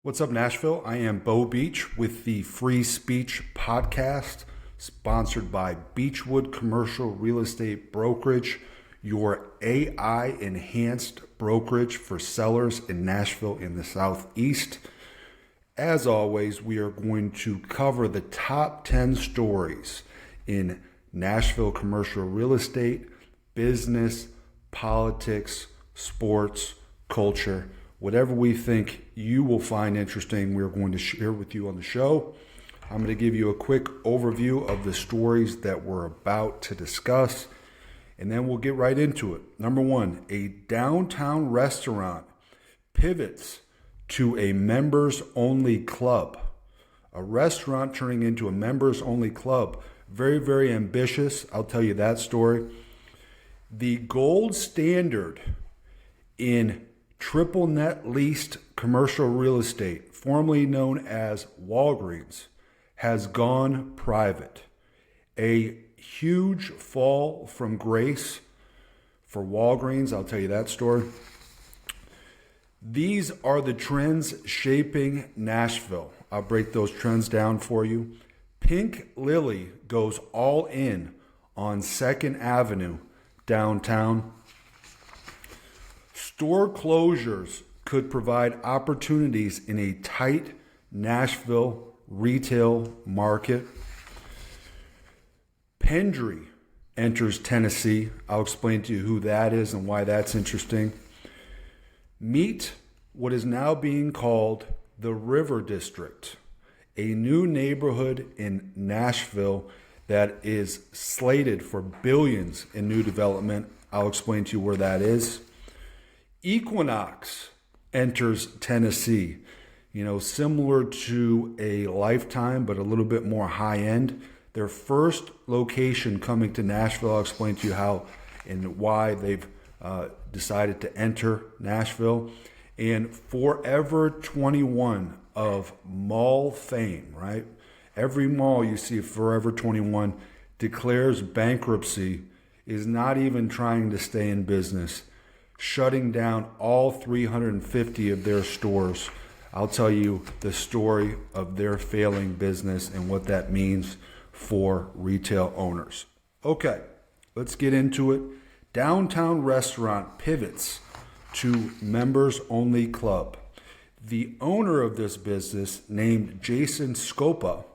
What's up, Nashville? I am Beau with the Free Speech Podcast, sponsored by Beechwood Commercial Real Estate Brokerage, your AI-enhanced brokerage for sellers in Nashville in the Southeast. As always, we are going to cover the top 10 stories in Nashville commercial real estate, business, politics, sports, culture. Whatever we think you will find interesting, we're going to share with you on the show. I'm going to give you a quick overview of the stories that we're about to discuss, and then we'll get right into it. Number one, a downtown restaurant pivots to a members-only club. A restaurant turning into a members-only club. Very, very ambitious. I'll tell you that story. The gold standard in triple net leased commercial real estate, formerly known as Walgreens, has gone private. A huge fall from grace for Walgreens. I'll tell you that story. These are the trends shaping Nashville. I'll break those trends down for you. Pink Lily goes all in on 2nd Avenue downtown. Store closures could provide opportunities in a tight Nashville retail market. Pendry enters Tennessee. I'll explain to you who that is and why that's interesting. Meet what is now being called the River District, a new neighborhood in Nashville that is slated for billions in new development. I'll explain to you where that is. Equinox enters Tennessee, similar to a Lifetime, but a little bit more high end. Their first location coming to Nashville. I'll explain to you how and why they've decided to enter Nashville. And Forever 21 of mall fame, right? Every mall you see Forever 21 declares bankruptcy, is not even trying to stay in business, shutting down all 350 of their stores. I'll tell you the story of their failing business and what that means for retail owners. Okay, let's get into it. Downtown restaurant pivots to members-only club. The owner of this business, named Jason Scopa.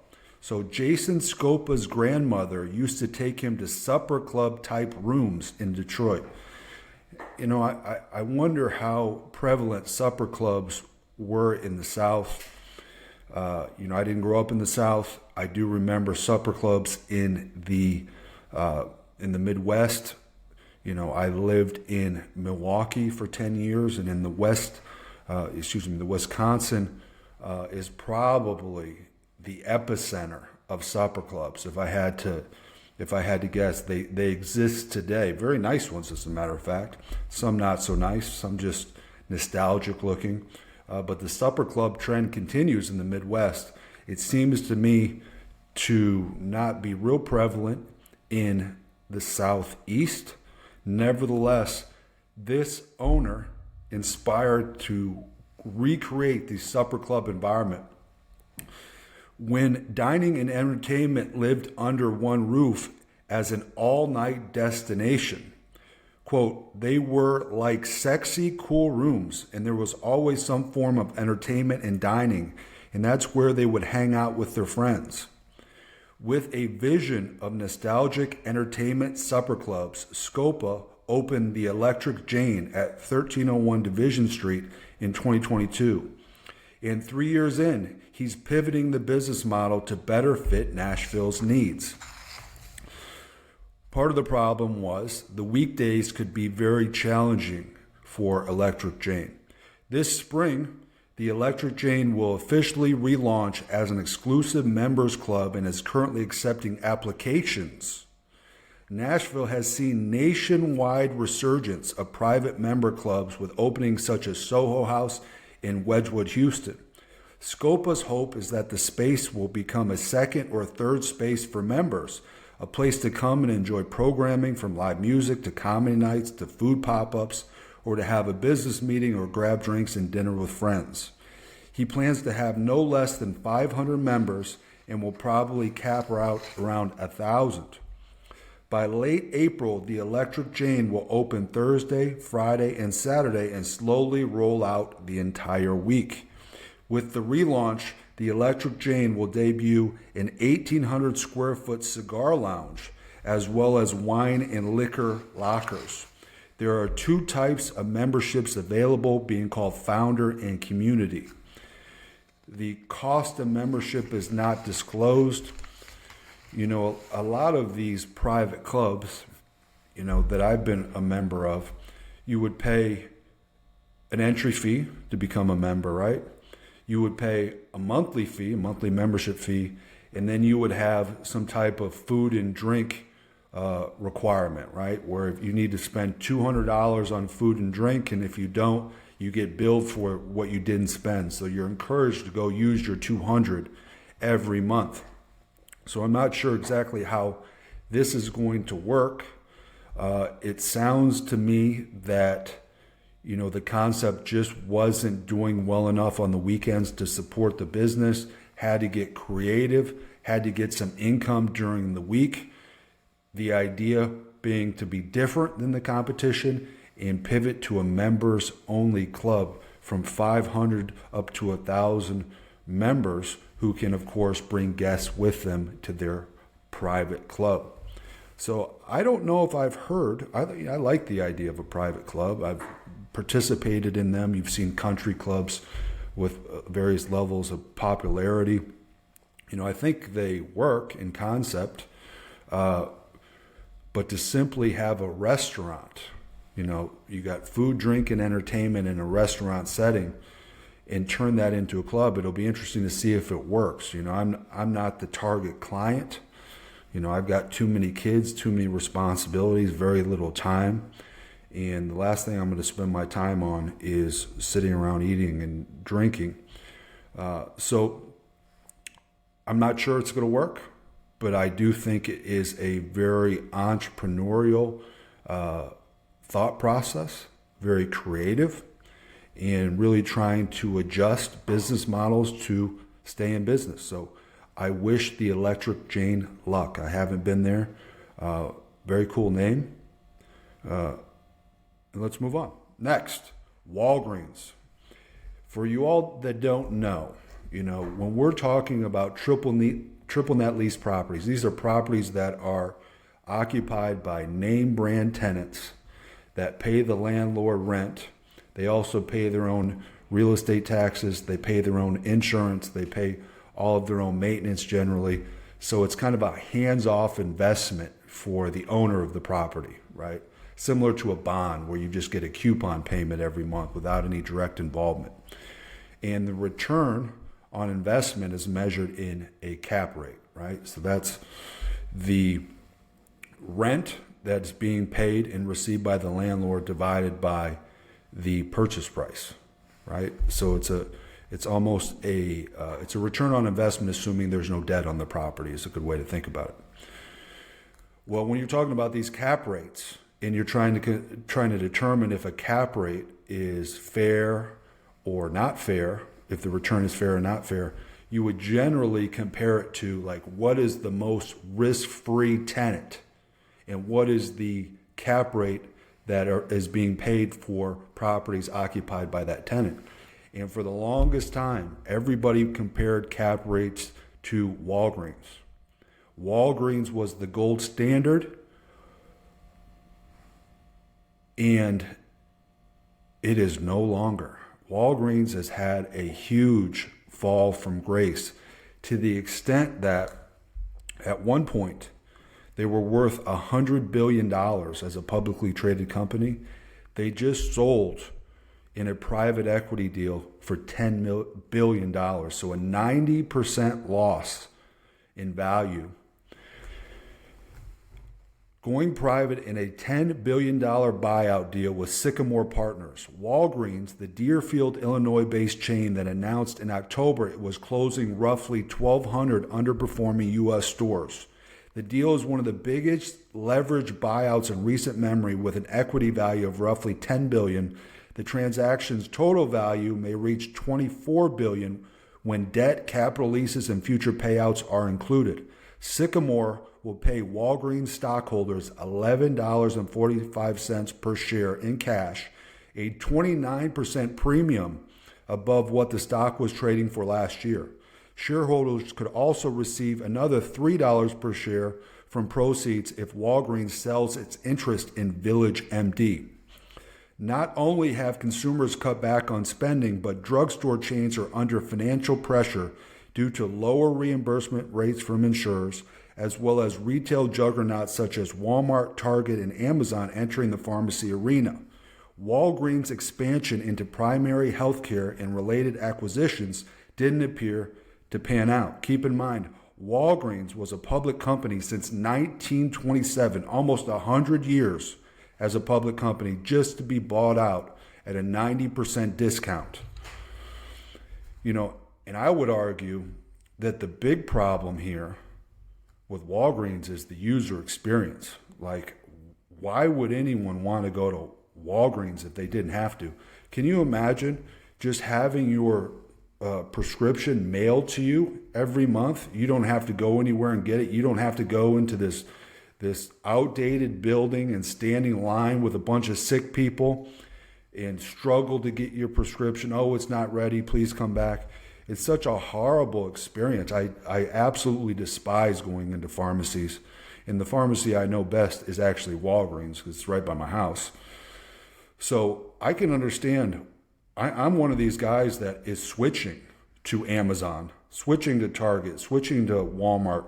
So Jason Scopa's grandmother used to take him to supper club type rooms in Detroit. I wonder how prevalent supper clubs were in the South. I didn't grow up in the South. I do remember supper clubs in the Midwest. I lived in Milwaukee for 10 years, and in the the Wisconsin is probably the epicenter of supper clubs. If I had to guess, they exist today. Very nice ones, as a matter of fact. Some not so nice, some just nostalgic looking. But the supper club trend continues in the Midwest. It seems to me to not be real prevalent in the Southeast. Nevertheless, this owner inspired to recreate the supper club environment. When dining and entertainment lived under one roof as an all-night destination, quote, they were like sexy, cool rooms, and there was always some form of entertainment and dining, and that's where they would hang out with their friends. With a vision of nostalgic entertainment supper clubs, Scopa opened the Electric Jane at 1301 Division Street in 2022. And 3 years in, he's pivoting the business model to better fit Nashville's needs. Part of the problem was the weekdays could be very challenging for Electric Jane. This spring, the Electric Jane will officially relaunch as an exclusive members club and is currently accepting applications. Nashville has seen nationwide resurgence of private member clubs with openings such as Soho House in Wedgwood, Houston. Scopa's hope is that the space will become a second or third space for members, a place to come and enjoy programming from live music to comedy nights to food pop-ups, or to have a business meeting or grab drinks and dinner with friends. He plans to have no less than 500 members and will probably cap out around 1,000. By late April, the electric chain will open Thursday, Friday, and Saturday and slowly roll out the entire week. With the relaunch, the electric chain will debut an 1,800 square foot cigar lounge, as well as wine and liquor lockers. There are two types of memberships available, being called Founder and Community. The cost of membership is not disclosed. You know, a lot of these private clubs, you know, that I've been a member of, you would pay an entry fee to become a member, right? You would pay a monthly fee, a monthly membership fee, and then you would have some type of food and drink requirement, right? Where if you need to spend $200 on food and drink, and if you don't, you get billed for what you didn't spend. So you're encouraged to go use your $200 every month. So I'm not sure exactly how this is going to work. It sounds to me that, you know, the concept just wasn't doing well enough on the weekends to support the business, had to get creative, had to get some income during the week. The idea being to be different than the competition and pivot to a members only club from 500 up to 1,000 members who can, of course, bring guests with them to their private club. So I don't know if I've heard, I like the idea of a private club. I've participated in them. You've seen country clubs with various levels of popularity. You know, I think they work in concept, but to simply have a restaurant, you know, you got food, drink, and entertainment in a restaurant setting, and turn that into a club, it'll be interesting to see if it works. You know, I'm not the target client. You know, I've got too many kids, too many responsibilities, very little time. And the last thing I'm going to spend my time on is sitting around eating and drinking. So I'm not sure it's going to work, but I do think it is a very entrepreneurial thought process, very creative, and really trying to adjust business models to stay in business. So I wish the electric chain luck. I haven't been there. Very cool name. And let's move on. Next, Walgreens. For you all that don't know, you know, when we're talking about triple net lease properties, these are properties that are occupied by name brand tenants that pay the landlord rent. They also pay their own real estate taxes. They pay their own insurance. They pay all of their own maintenance generally. So it's kind of a hands-off investment for the owner of the property, right? Similar to a bond where you just get a coupon payment every month without any direct involvement. And the return on investment is measured in a cap rate, right? So that's the rent that's being paid and received by the landlord divided by the purchase price, right? So it's almost a return on investment, assuming there's no debt on the property, is a good way to think about it. Well, when you're talking about these cap rates and you're trying to determine if a cap rate is fair or not fair, if the return is fair or not fair, you would generally compare it to, like, what is the most risk-free tenant and what is the cap rate that is being paid for properties occupied by that tenant. And for the longest time, everybody compared cap rates to Walgreens. Walgreens was the gold standard, and it is no longer. Walgreens has had a huge fall from grace to the extent that at one point they were worth $100 billion as a publicly traded company. They just sold in a private equity deal for $10 billion. So a 90% loss in value. Going private in a $10 billion buyout deal with Sycamore Partners. Walgreens, the Deerfield, Illinois-based chain that announced in October it was closing roughly 1,200 underperforming U.S. stores. The deal is one of the biggest leveraged buyouts in recent memory with an equity value of roughly $10 billion. The transaction's total value may reach $24 billion when debt, capital leases, and future payouts are included. Sycamore will pay Walgreens stockholders $11.45 per share in cash, a 29% premium above what the stock was trading for last year. Shareholders could also receive another $3 per share from proceeds if Walgreens sells its interest in Village MD. Not only have consumers cut back on spending, but drugstore chains are under financial pressure due to lower reimbursement rates from insurers, as well as retail juggernauts such as Walmart, Target, and Amazon entering the pharmacy arena. Walgreens' expansion into primary healthcare and related acquisitions didn't appear to pan out. Keep in mind, Walgreens was a public company since 1927, almost 100 years as a public company, just to be bought out at a 90% discount. And I would argue that the big problem here with Walgreens is the user experience. Like, why would anyone want to go to Walgreens if they didn't have to? Can you imagine just having your prescription mailed to you every month? You don't have to go anywhere and get it. You don't have to go into this outdated building and stand in line with a bunch of sick people and struggle to get your prescription. Oh, it's not ready. Please come back. It's such a horrible experience. I absolutely despise going into pharmacies. And the pharmacy I know best is actually Walgreens because it's right by my house. So I can understand. I'm one of these guys that is switching to Amazon, switching to Target, switching to Walmart.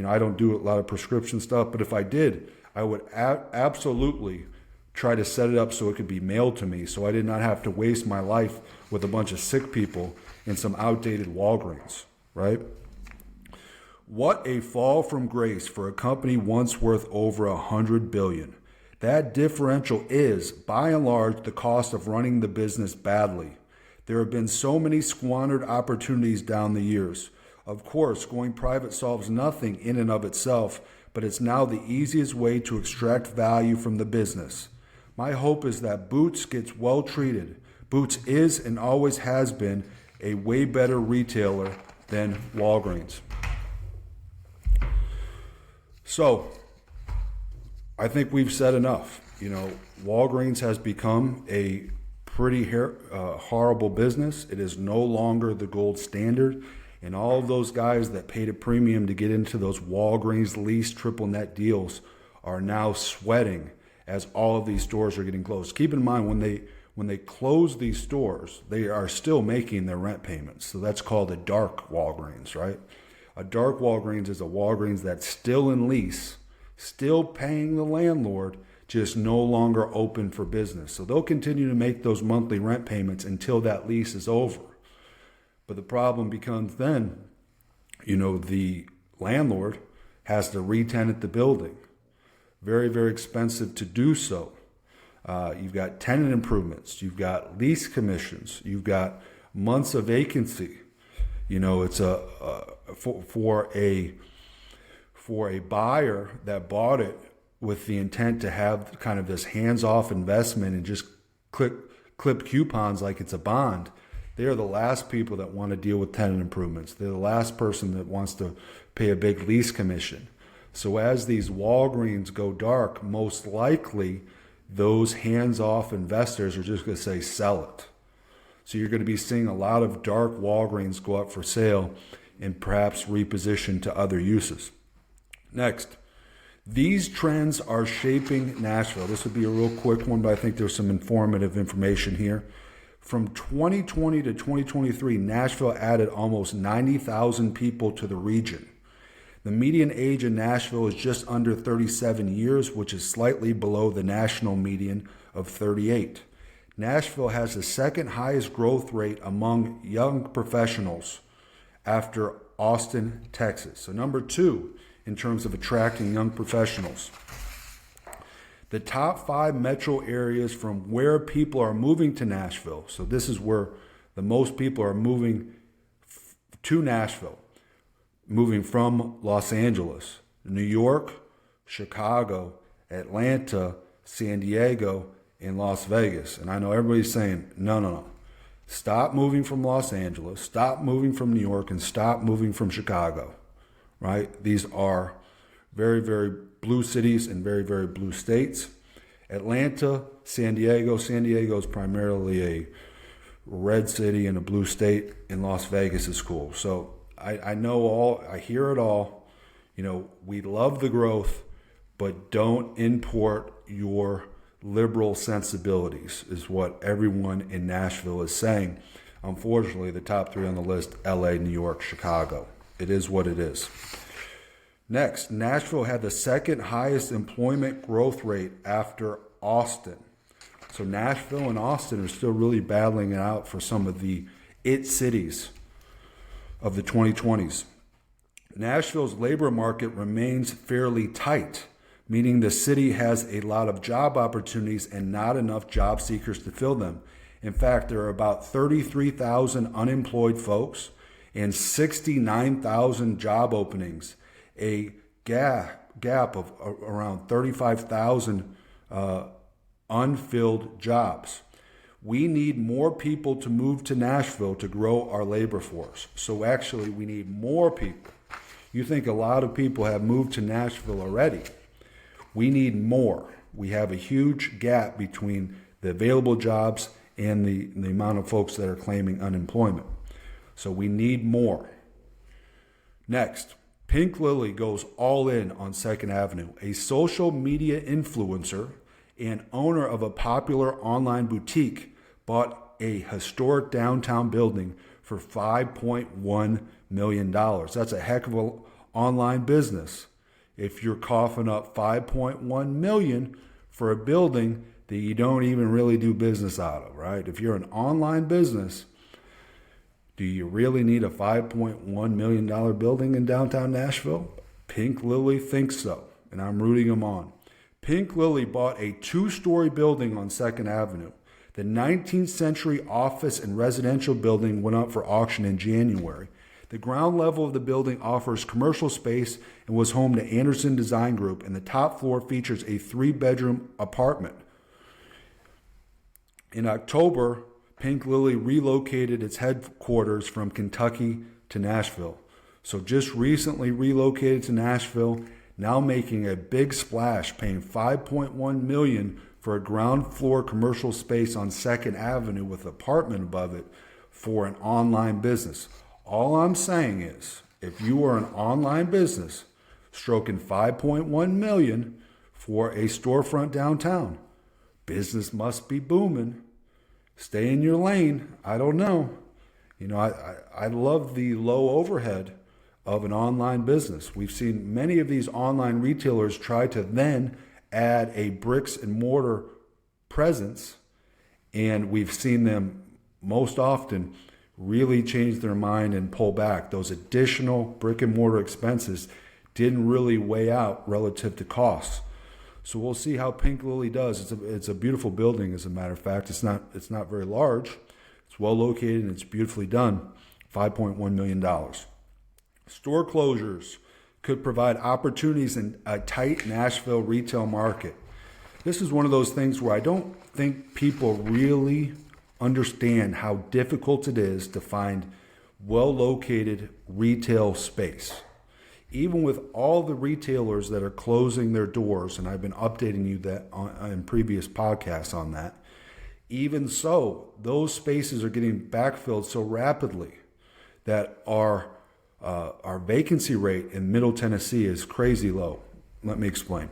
I don't do a lot of prescription stuff, but if I did, I would absolutely try to set it up so it could be mailed to me so I did not have to waste my life with a bunch of sick people in some outdated Walgreens, right? What a fall from grace for a company once worth over $100 billion. That differential is, by and large, the cost of running the business badly. There have been so many squandered opportunities down the years. Of course, going private solves nothing in and of itself, but it's now the easiest way to extract value from the business. My hope is that Boots gets well treated. Boots is and always has been a way better retailer than Walgreens. So, I think we've said enough. Walgreens has become a pretty horrible business. It is no longer the gold standard. And all of those guys that paid a premium to get into those Walgreens lease triple net deals are now sweating as all of these stores are getting closed. Keep in mind, when they close these stores, they are still making their rent payments. So that's called a dark Walgreens, right? A dark Walgreens is a Walgreens that's still in lease, still paying the landlord, just no longer open for business. So they'll continue to make those monthly rent payments until that lease is over. But the problem becomes then, the landlord has to re-tenant the building. Very, very expensive to do so. You've got tenant improvements. You've got lease commissions. You've got months of vacancy. It's for a buyer that bought it with the intent to have kind of this hands-off investment and just clip coupons like it's a bond. They are the last people that want to deal with tenant improvements. They're the last person that wants to pay a big lease commission. So as these Walgreens go dark, most likely those hands-off investors are just going to say, sell it. So you're going to be seeing a lot of dark Walgreens go up for sale and perhaps reposition to other uses. Next, these trends are shaping Nashville. This would be a real quick one, but I think there's some informative information here. From 2020 to 2023, Nashville added almost 90,000 people to the region. The median age in Nashville is just under 37 years, which is slightly below the national median of 38. Nashville has the second highest growth rate among young professionals after Austin, Texas. So number 2 in terms of attracting young professionals. The top 5 metro areas from where people are moving to Nashville. So this is where the most people are moving to Nashville, moving from Los Angeles, New York, Chicago, Atlanta, San Diego, in Las Vegas. And I know everybody's saying, no. Stop moving from Los Angeles, stop moving from New York, and stop moving from Chicago, right? These are very, very blue cities and very, very blue states. Atlanta, San Diego. San Diego is primarily a red city and a blue state, and Las Vegas is cool. So I hear it all. We love the growth, but don't import your liberal sensibilities, is what everyone in Nashville is saying. Unfortunately, the top three on the list: LA, New York, Chicago. It is what it is. Next, Nashville had the second highest employment growth rate after Austin. So Nashville and Austin are still really battling it out for some of the it cities of the 2020s. Nashville's labor market remains fairly tight, meaning the city has a lot of job opportunities and not enough job seekers to fill them. In fact, there are about 33,000 unemployed folks and 69,000 job openings, a gap of around 35,000 unfilled jobs. We need more people to move to Nashville to grow our labor force. So actually, we need more people. You think a lot of people have moved to Nashville already. We need more. We have a huge gap between the available jobs and the amount of folks that are claiming unemployment. So we need more. Next, Pink Lily goes all in on 2nd Avenue. A social media influencer and owner of a popular online boutique bought a historic downtown building for $5.1 million. That's a heck of an online business. If you're coughing up $5.1 million for a building that you don't even really do business out of, right? If you're an online business, do you really need a $5.1 million building in downtown Nashville? Pink Lily thinks so, and I'm rooting them on. Pink Lily bought a 2-story building on 2nd Avenue. The 19th century office and residential building went up for auction in January. The ground level of the building offers commercial space and was home to Anderson Design Group, and the top floor features a 3-bedroom apartment. In October, Pink Lily relocated its headquarters from Kentucky to Nashville. So just recently relocated to Nashville, now making a big splash, paying $5.1 million for a ground floor commercial space on 2nd Avenue with an apartment above it for an online business. All I'm saying is, if you are an online business stroking $5.1 million for a storefront downtown, business must be booming. Stay in your lane. I don't know. I love the low overhead of an online business. We've seen many of these online retailers try to then add a bricks and mortar presence, and we've seen them most often really change their mind and pull back. Those additional brick and mortar expenses didn't really weigh out relative to costs. So we'll see how Pink Lily does. It's a beautiful building, as a matter of fact. It's not very large. It's well located and it's beautifully done. $5.1 million. Store closures could provide opportunities in a tight Nashville retail market. This is one of those things where I don't think people really understand how difficult it is to find well-located retail space. Even with all the retailers that are closing their doors, and I've been updating you that in previous podcasts on that, even so, those spaces are getting backfilled so rapidly that our vacancy rate in Middle Tennessee is crazy low. Let me explain.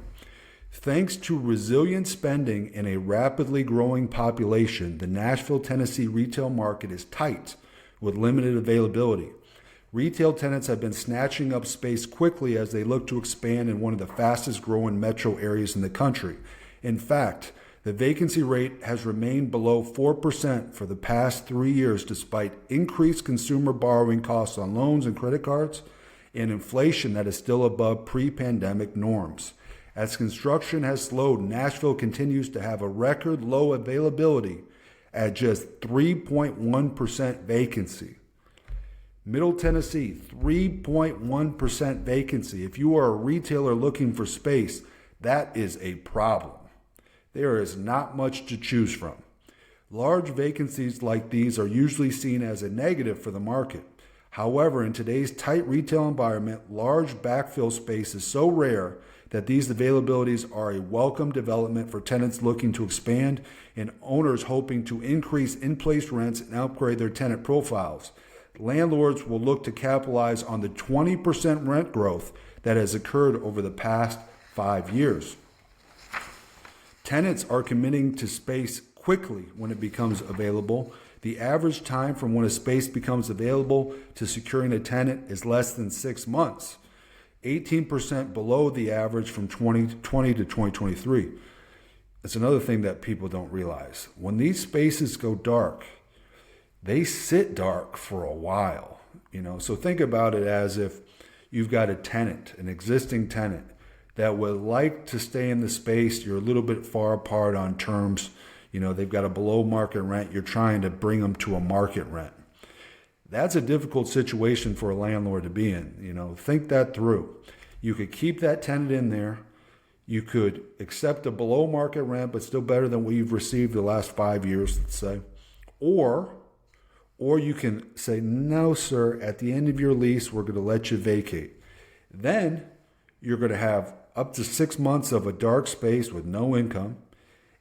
Thanks to resilient spending and a rapidly growing population, the Nashville, Tennessee retail market is tight with limited availability. Retail tenants have been snatching up space quickly as they look to expand in one of the fastest growing metro areas in the country. In fact, the vacancy rate has remained below 4% for the past 3 years, despite increased consumer borrowing costs on loans and credit cards and inflation that is still above pre-pandemic norms. As construction has slowed, Nashville continues to have a record low availability at just 3.1% vacancy. Middle Tennessee, 3.1% vacancy. If you are a retailer looking for space, that is a problem. there is not much to choose from. Large vacancies like these are usually seen as a negative for the market. However, in today's tight retail environment, large backfill space is so rare that these availabilities are a welcome development for tenants looking to expand and owners hoping to increase in-place rents and upgrade their tenant profiles. Landlords will look to capitalize on the 20% rent growth that has occurred over the past 5 years. Tenants are committing to space quickly when it becomes available. The average time from when a space becomes available to securing a tenant is less than 6 months, 18% below the average from 2020 to 2023. It's another thing that people don't realize. When these spaces go dark, they sit dark for a while. So think about it as if you've got a tenant, an existing tenant, that would like to stay in the space. You're a little bit far apart on terms. They've got a below market rent. You're trying to bring them to a market rent. That's a difficult situation for a landlord to be in. Think that through. You could keep that tenant in there. You could accept a below market rent, but still better than what you've received the last 5 years, let's say. Or you can say, no, sir, at the end of your lease, we're going to let you vacate. Then you're going to have up to 6 months of a dark space with no income.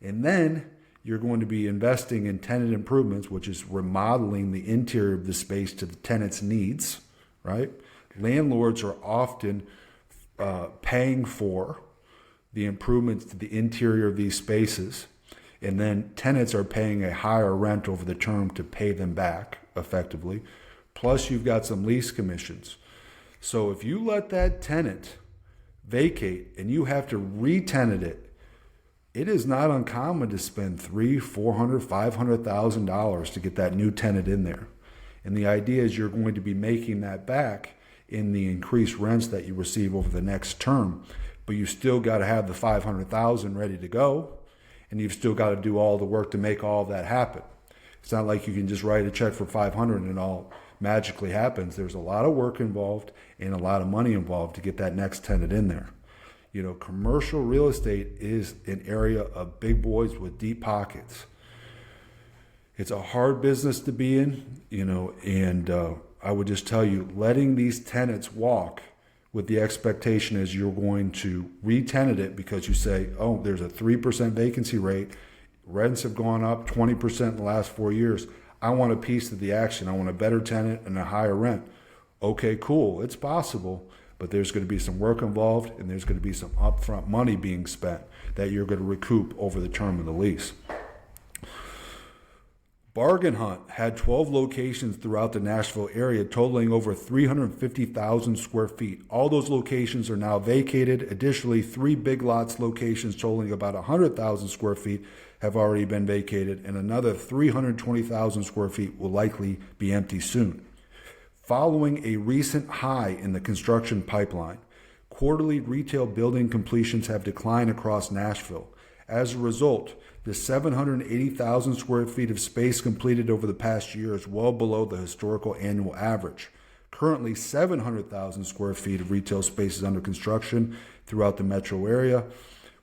And then you're going to be investing in tenant improvements, which is remodeling the interior of the space to the tenant's needs, right? Landlords are often paying for the improvements to the interior of these spaces. And then tenants are paying a higher rent over the term to pay them back effectively. Plus you've got some lease commissions. So if you let that tenant vacate and you have to re-tenant it, it is not uncommon to spend $300,000, $400,000, $500,000 to get that new tenant in there. And the idea is you're going to be making that back in the increased rents that you receive over the next term, but you still got to have the $500,000 ready to go, and you've still got to do all the work to make all of that happen. It's not like you can just write a check for $500 and it all magically happens. There's a lot of work involved and a lot of money involved to get that next tenant in there. Commercial real estate is an area of big boys with deep pockets. It's a hard business to be in, and I would just tell you, letting these tenants walk with the expectation is you're going to re-tenant it because you say, oh, there's a 3% vacancy rate. Rents have gone up 20% in the last 4 years. I want a piece of the action. I want a better tenant and a higher rent. Okay, cool. It's possible. But there's going to be some work involved and there's going to be some upfront money being spent that you're going to recoup over the term of the lease. Bargain Hunt had 12 locations throughout the Nashville area, totaling over 350,000 square feet. All those locations are now vacated. Additionally, 3 Big Lots locations totaling about 100,000 square feet have already been vacated, and another 320,000 square feet will likely be empty soon. Following a recent high in the construction pipeline, quarterly retail building completions have declined across Nashville. As a result, the 780,000 square feet of space completed over the past year is well below the historical annual average. Currently, 700,000 square feet of retail space is under construction throughout the metro area.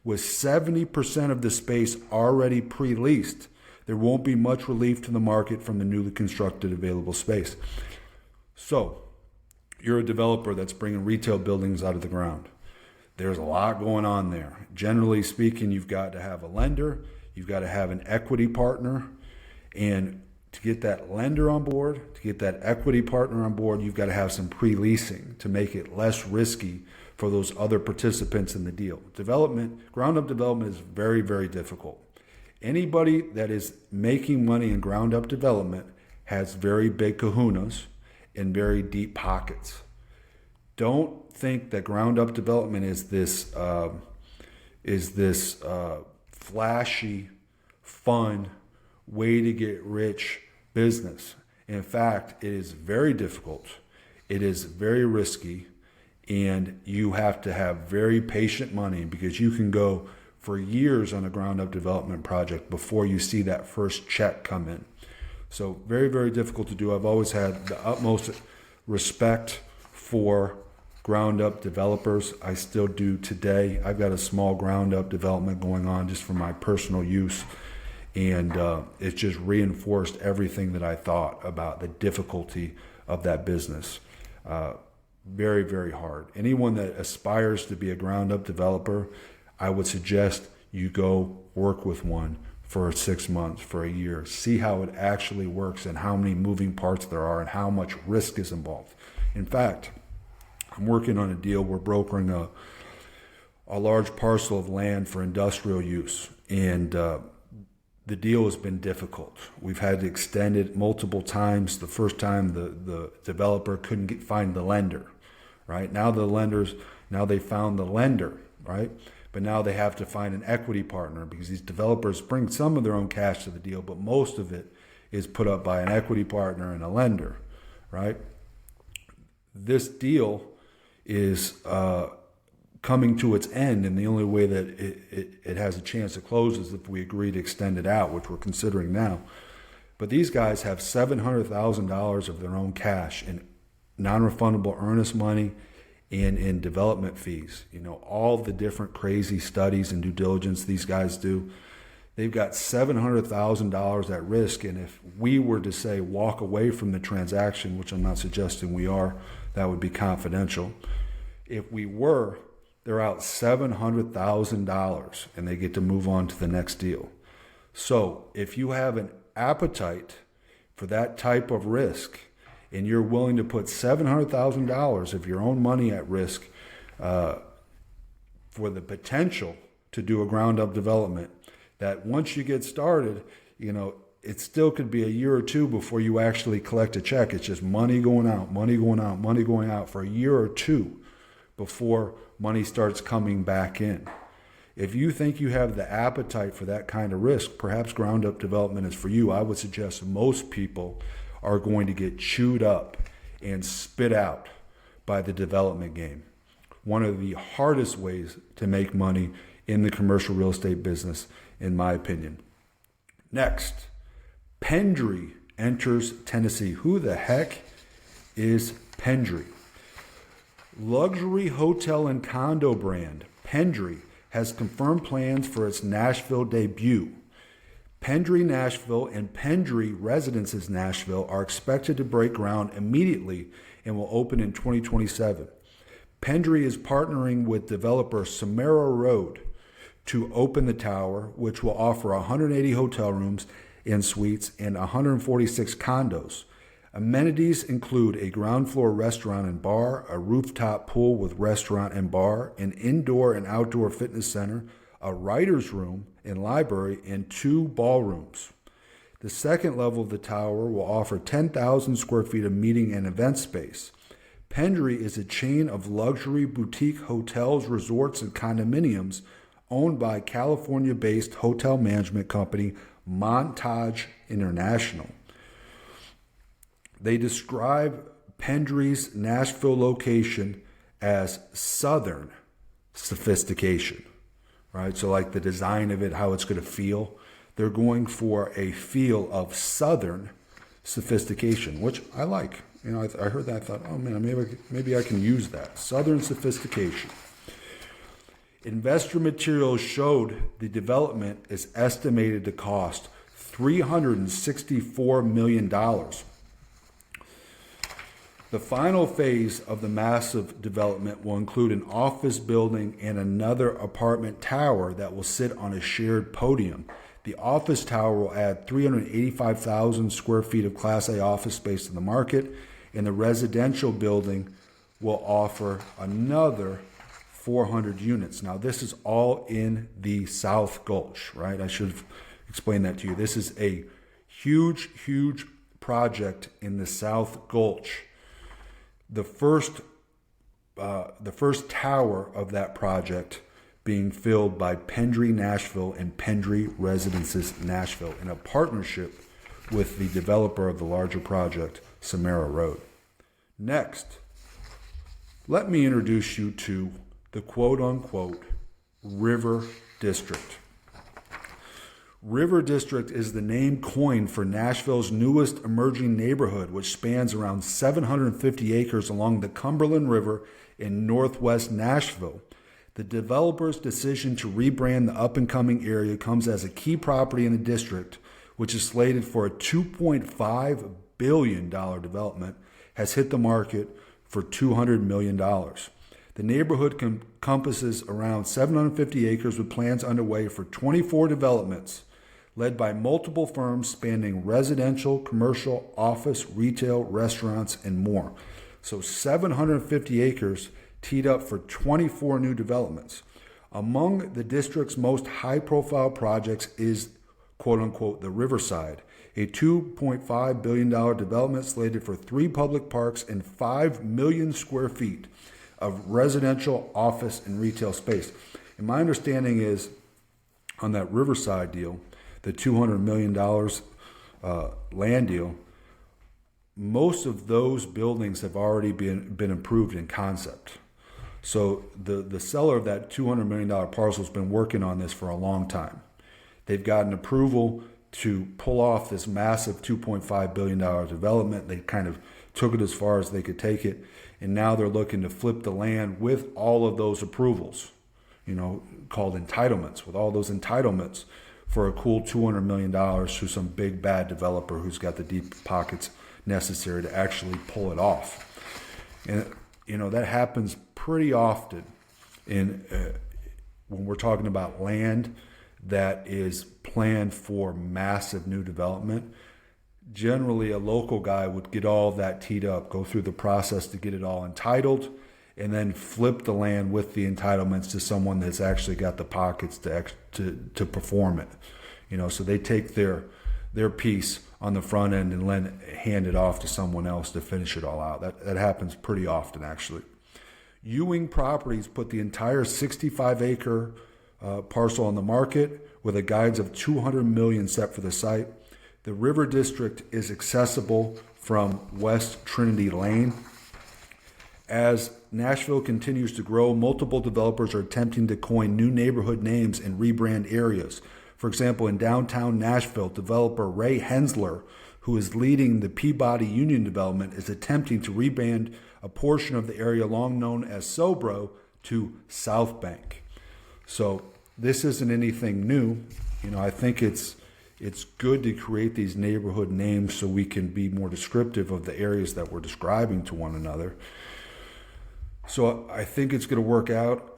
With 70% of the space already pre-leased, there won't be much relief to the market from the newly constructed available space. So, you're a developer that's bringing retail buildings out of the ground. There's a lot going on there. Generally speaking, you've got to have a lender, you've got to have an equity partner, and to get that lender on board, to get that equity partner on board, you've got to have some pre-leasing to make it less risky for those other participants in the deal. Ground-up development is very, very difficult. Anybody that is making money in ground-up development has very big kahunas and very deep pockets. Don't think that ground-up development is this flashy, fun way to get rich business. In fact, it is very difficult. It is very risky, and you have to have very patient money because you can go for years on a ground-up development project before you see that first check come in. So very, very difficult to do. I've always had the utmost respect for ground up developers. I still do today. I've got a small ground up development going on just for my personal use. And it just reinforced everything that I thought about the difficulty of that business. Very, very hard. Anyone that aspires to be a ground up developer, I would suggest you go work with one for 6 months, for a year. See how it actually works and how many moving parts there are and how much risk is involved. In fact, I'm working on a deal. We're brokering a large parcel of land for industrial use. And the deal has been difficult. We've had to extend it multiple times. The first time the developer couldn't find the lender, right? Now they found the lender, right? But now they have to find an equity partner because these developers bring some of their own cash to the deal, but most of it is put up by an equity partner and a lender, right? This deal is coming to its end, and the only way that it has a chance to close is if we agree to extend it out, which we're considering now. But these guys have $700,000 of their own cash in non-refundable earnest money and in development fees. You know, all the different crazy studies and due diligence these guys do. They've got $700,000 at risk, and if we were to say walk away from the transaction, which I'm not suggesting we are, that would be confidential. If we were, they're out $700,000 and they get to move on to the next deal. So if you have an appetite for that type of risk and you're willing to put $700,000 of your own money at risk for the potential to do a ground up development, that once you get started, you know, it still could be a year or two before you actually collect a check. It's just money going out, money going out, money going out for a year or two before money starts coming back in. If you think you have the appetite for that kind of risk, perhaps ground up development is for you. I would suggest most people are going to get chewed up and spit out by the development game. One of the hardest ways to make money in the commercial real estate business, in my opinion. Next, Pendry enters Tennessee. Who the heck is Pendry? Luxury hotel and condo brand Pendry has confirmed plans for its Nashville debut. Pendry Nashville and Pendry Residences Nashville are expected to break ground immediately and will open in 2027. Pendry is partnering with developer Samara Road to open the tower, which will offer 180 hotel rooms and suites and 146 condos. Amenities include a ground floor restaurant and bar, a rooftop pool with restaurant and bar, an indoor and outdoor fitness center, a writer's room and library, and 2 ballrooms. The second level of the tower will offer 10,000 square feet of meeting and event space. Pendry is a chain of luxury boutique hotels, resorts, and condominiums owned by California-based hotel management company Montage International. They describe Pendry's Nashville location as Southern sophistication, right? So like the design of it, how it's going to feel. They're going for a feel of Southern sophistication, which I like. You know, I heard that, I thought, oh man, maybe I can use that. Southern sophistication. Investor materials showed the development is estimated to cost $364 million. The final phase of the massive development will include an office building and another apartment tower that will sit on a shared podium. The office tower will add 385,000 square feet of Class A office space to the market, and the residential building will offer another 400 units. Now, this is all in the South Gulch, right? I should have explained that to you. This is a huge, huge project in the South Gulch. The first tower of that project being filled by Pendry Nashville and Pendry Residences Nashville in a partnership with the developer of the larger project, Samara Road. Next, let me introduce you to the quote-unquote River District. River District is the name coined for Nashville's newest emerging neighborhood, which spans around 750 acres along the Cumberland River in northwest Nashville. The developer's decision to rebrand the up-and-coming area comes as a key property in the district, which is slated for a $2.5 billion development, has hit the market for $200 million. The neighborhood encompasses around 750 acres with plans underway for 24 developments, led by multiple firms spanning residential, commercial, office, retail, restaurants, and more. So 750 acres teed up for 24 new developments. Among the district's most high-profile projects is, quote-unquote, the Riverside, a $2.5 billion development slated for 3 public parks and 5 million square feet of residential, office, and retail space. And my understanding is, on that Riverside deal, the $200 million land deal, most of those buildings have already been approved in concept. So the seller of that $200 million parcel has been working on this for a long time. They've gotten approval to pull off this massive $2.5 billion development. They kind of took it as far as they could take it. And now they're looking to flip the land with all of those approvals, called entitlements, with all those entitlements for a cool $200 million to some big bad developer who's got the deep pockets necessary to actually pull it off. And, that happens pretty often when we're talking about land that is planned for massive new development. Generally, a local guy would get all of that teed up, go through the process to get it all entitled, and then flip the land with the entitlements to someone that's actually got the pockets to perform it. So they take their piece on the front end and hand it off to someone else to finish it all out. That happens pretty often, actually. Ewing Properties put the entire 65-acre parcel on the market with a guidance of $200 million set for the site. The River District is accessible from West Trinity Lane. As Nashville continues to grow, multiple developers are attempting to coin new neighborhood names and rebrand areas. For example, in downtown Nashville, developer Ray Hensler, who is leading the Peabody Union development, is attempting to rebrand a portion of the area long known as Sobro to South Bank. So this isn't anything new. I think it's good to create these neighborhood names so we can be more descriptive of the areas that we're describing to one another. So I think it's going to work out.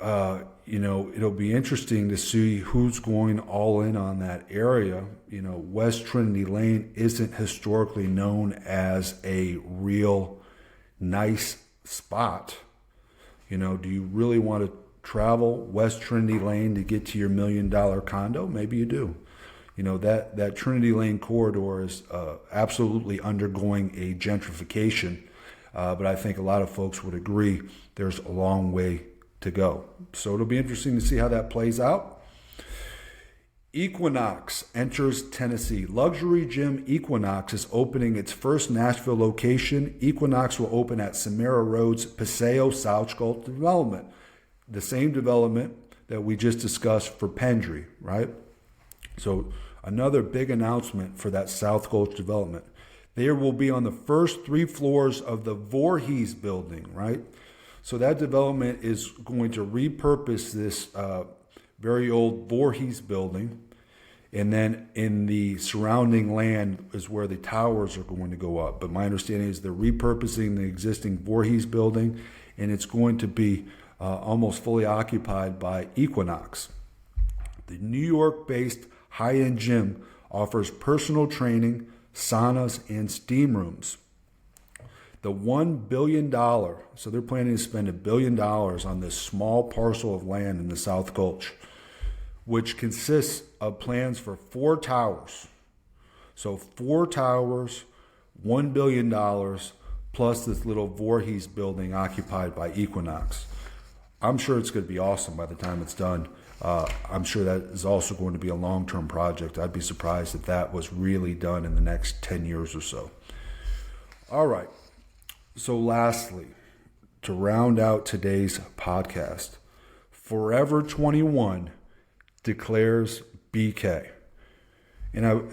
It'll be interesting to see who's going all in on that area. West Trinity Lane isn't historically known as a real nice spot. Do you really want to travel West Trinity Lane to get to your $1 million condo? Maybe you do. That Trinity Lane corridor is absolutely undergoing a gentrification. But I think a lot of folks would agree there's a long way to go. So it'll be interesting to see how that plays out. Equinox enters Tennessee. Luxury gym Equinox is opening its first Nashville location. Equinox will open at Samara Road's Paseo South Gulch development, the same development that we just discussed for Pendry, right? So another big announcement for that South Gulch development. There will be on the first 3 floors of the Voorhees building, right? So that development is going to repurpose this very old Voorhees building. And then in the surrounding land is where the towers are going to go up. But my understanding is they're repurposing the existing Voorhees building, and it's going to be almost fully occupied by Equinox. The New York-based high-end gym offers personal training, saunas, and steam rooms. The $1 billion, so they're planning to spend $1 billion on this small parcel of land in the South Gulch, which consists of plans for 4 towers. So 4 towers, $1 billion, plus this little Voorhees building occupied by Equinox. I'm sure it's going to be awesome by the time it's done. I'm sure that is also going to be a long-term project. I'd be surprised if that was really done in the next 10 years or so. All right. So lastly, to round out today's podcast, Forever 21 declares BK. And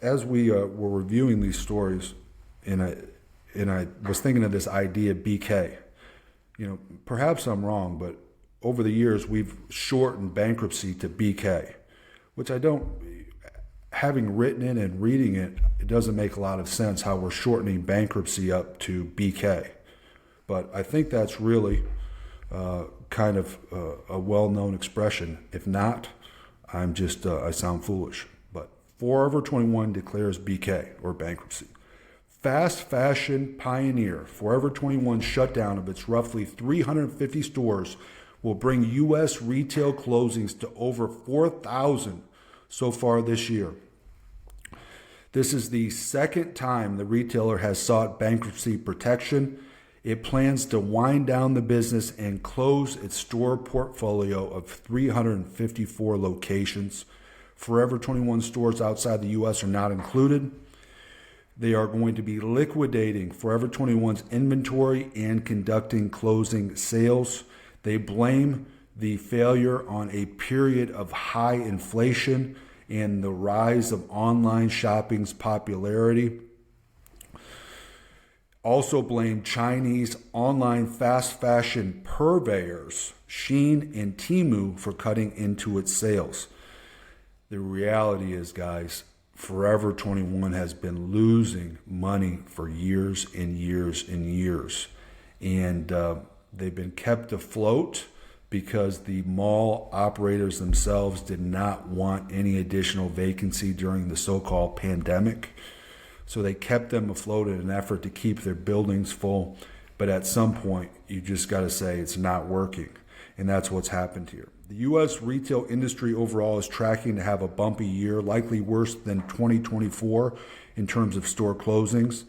as we were reviewing these stories, and I was thinking of this idea BK. Perhaps I'm wrong, but over the years we've shortened bankruptcy to BK, which I don't. Having written it and reading it, it doesn't make a lot of sense how we're shortening bankruptcy up to BK. But I think that's really kind of a well-known expression. If not, I sound foolish. But Forever 21 declares BK, or bankruptcy. Fast fashion pioneer Forever 21's shutdown of its roughly 350 stores will bring U.S. retail closings to over 4,000 so far this year. This is the second time the retailer has sought bankruptcy protection. It plans to wind down the business and close its store portfolio of 354 locations. Forever 21 stores outside the U.S. are not included. They are going to be liquidating Forever 21's inventory and conducting closing sales. They blame the failure on a period of high inflation and the rise of online shopping's popularity. Also blame Chinese online fast fashion purveyors, Shein and Temu, for cutting into its sales. The reality is, guys, Forever 21 has been losing money for years and years and years. And they've been kept afloat because the mall operators themselves did not want any additional vacancy during the so-called pandemic. So they kept them afloat in an effort to keep their buildings full. But at some point, you just got to say it's not working. And that's what's happened here. The U.S. retail industry overall is tracking to have a bumpy year, likely worse than 2024 in terms of store closings.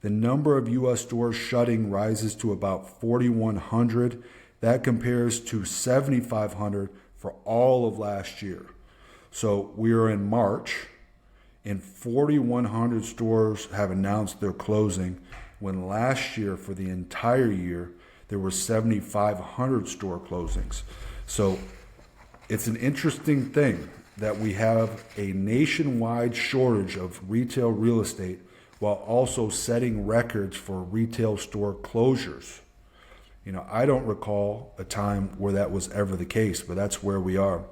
The number of U.S. stores shutting rises to about 4,100. That compares to 7,500 for all of last year. So we are in March, and 4,100 stores have announced their closing, when last year, for the entire year, there were 7,500 store closings. So it's an interesting thing that we have a nationwide shortage of retail real estate while also setting records for retail store closures. I don't recall a time where that was ever the case, but that's where we are.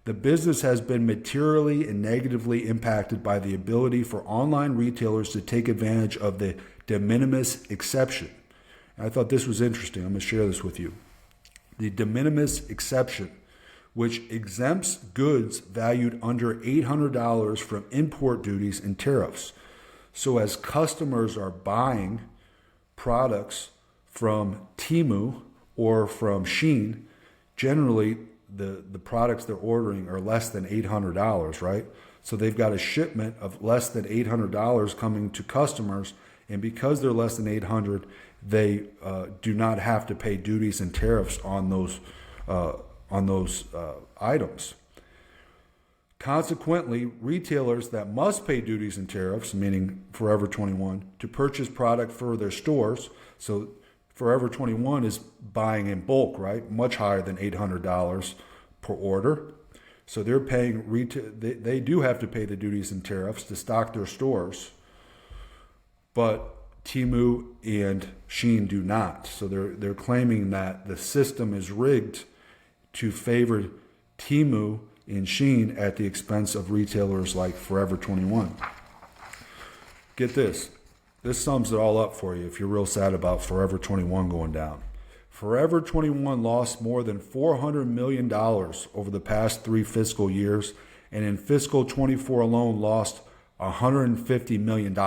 The business has been materially and negatively impacted by the ability for online retailers to take advantage of the de minimis exception. And I thought this was interesting. I'm going to share this with you. The de minimis exception, which exempts goods valued under $800 from import duties and tariffs. So as customers are buying products from Temu or from Shein, generally the products they're ordering are less than $800, right? So they've got a shipment of less than $800 coming to customers, and because they're less than $800, they do not have to pay duties and tariffs on those items. Consequently, retailers that must pay duties and tariffs, meaning Forever 21, to purchase product for their stores, so Forever 21 is buying in bulk, right? Much higher than $800 per order. So they're paying they do have to pay the duties and tariffs to stock their stores, but Temu and Shein do not. So they're claiming that the system is rigged to favor Temu and Shein at the expense of retailers like Forever 21. Get this. This sums it all up for you if you're real sad about Forever 21 going down. Forever 21 lost more than $400 million over the past 3 fiscal years, and in fiscal 24 alone lost $150 million.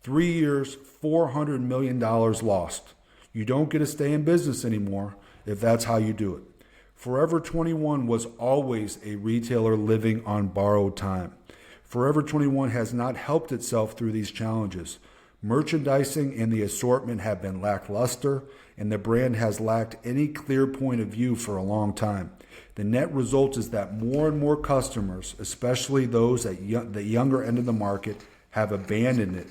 3 years, $400 million lost. You don't get to stay in business anymore if that's how you do it. Forever 21 was always a retailer living on borrowed time. Forever 21 has not helped itself through these challenges. Merchandising and the assortment have been lackluster, and the brand has lacked any clear point of view for a long time. The net result is that more and more customers, especially those at the younger end of the market, have abandoned it.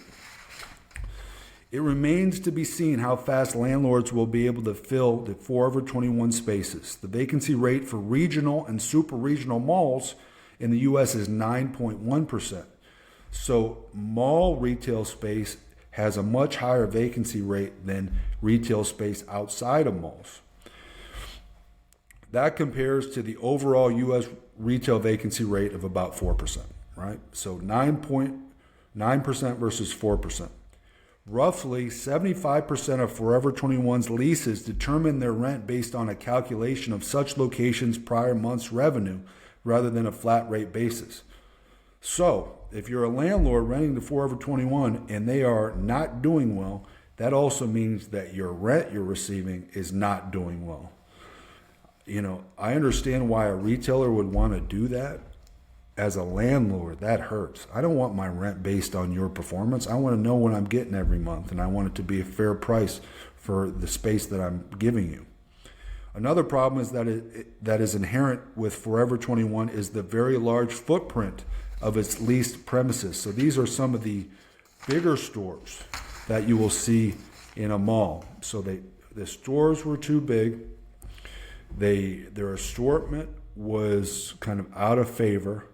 It remains to be seen how fast landlords will be able to fill the Forever 21 spaces. The vacancy rate for regional and super regional malls in the U.S. is 9.1%. So mall retail space has a much higher vacancy rate than retail space outside of malls. That compares to the overall U.S. retail vacancy rate of about 4%, right? So 9.9% versus 4%. Roughly 75% of Forever 21's leases determine their rent based on a calculation of such locations' prior month's revenue rather than a flat rate basis. So, if you're a landlord renting to Forever 21 and they are not doing well, that also means that your rent you're receiving is not doing well. I understand why a retailer would want to do that. As a landlord, that hurts. I don't want my rent based on your performance. I want to know what I'm getting every month, and I want it to be a fair price for the space that I'm giving you. Another problem is that is inherent with Forever 21 is the very large footprint of its leased premises. So these are some of the bigger stores that you will see in a mall. So the stores were too big. Their assortment was kind of out of favor.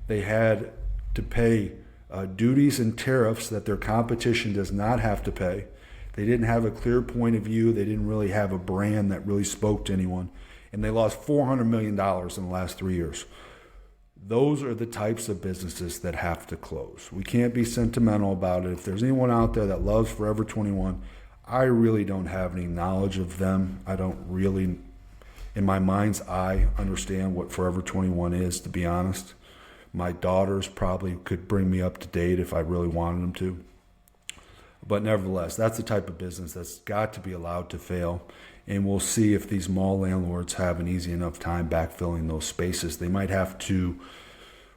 They had to pay duties and tariffs that their competition does not have to pay. They didn't have a clear point of view. They didn't really have a brand that really spoke to anyone. And they lost $400 million in the last 3 years. Those are the types of businesses that have to close. We can't be sentimental about it. If there's anyone out there that loves Forever 21, I really don't have any knowledge of them. I don't really, in my mind's eye, understand what Forever 21 is, to be honest. My daughters probably could bring me up to date if I really wanted them to. But nevertheless, that's the type of business that's got to be allowed to fail. And we'll see if these mall landlords have an easy enough time backfilling those spaces. They might have to,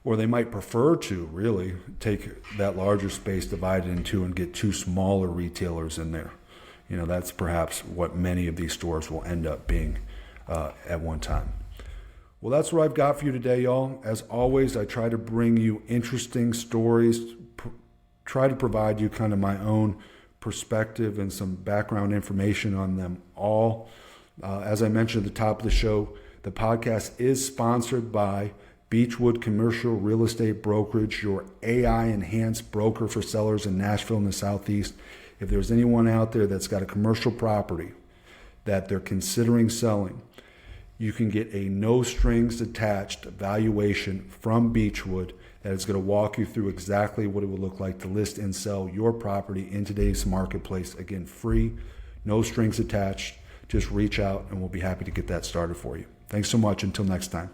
or they might prefer to really take that larger space, divide it in two, and get two smaller retailers in there. That's perhaps what many of these stores will end up being at one time. Well, that's what I've got for you today, y'all. As always, I try to bring you interesting stories, try to provide you kind of my own perspective and some background information on them all. As I mentioned at the top of the show, the podcast is sponsored by Beechwood Commercial Real Estate Brokerage, your AI-enhanced broker for sellers in Nashville and the Southeast. If there's anyone out there that's got a commercial property that they're considering selling, you can get a no-strings-attached valuation from Beechwood that is going to walk you through exactly what it would look like to list and sell your property in today's marketplace. Again, free, no strings attached. Just reach out and we'll be happy to get that started for you. Thanks so much. Until next time.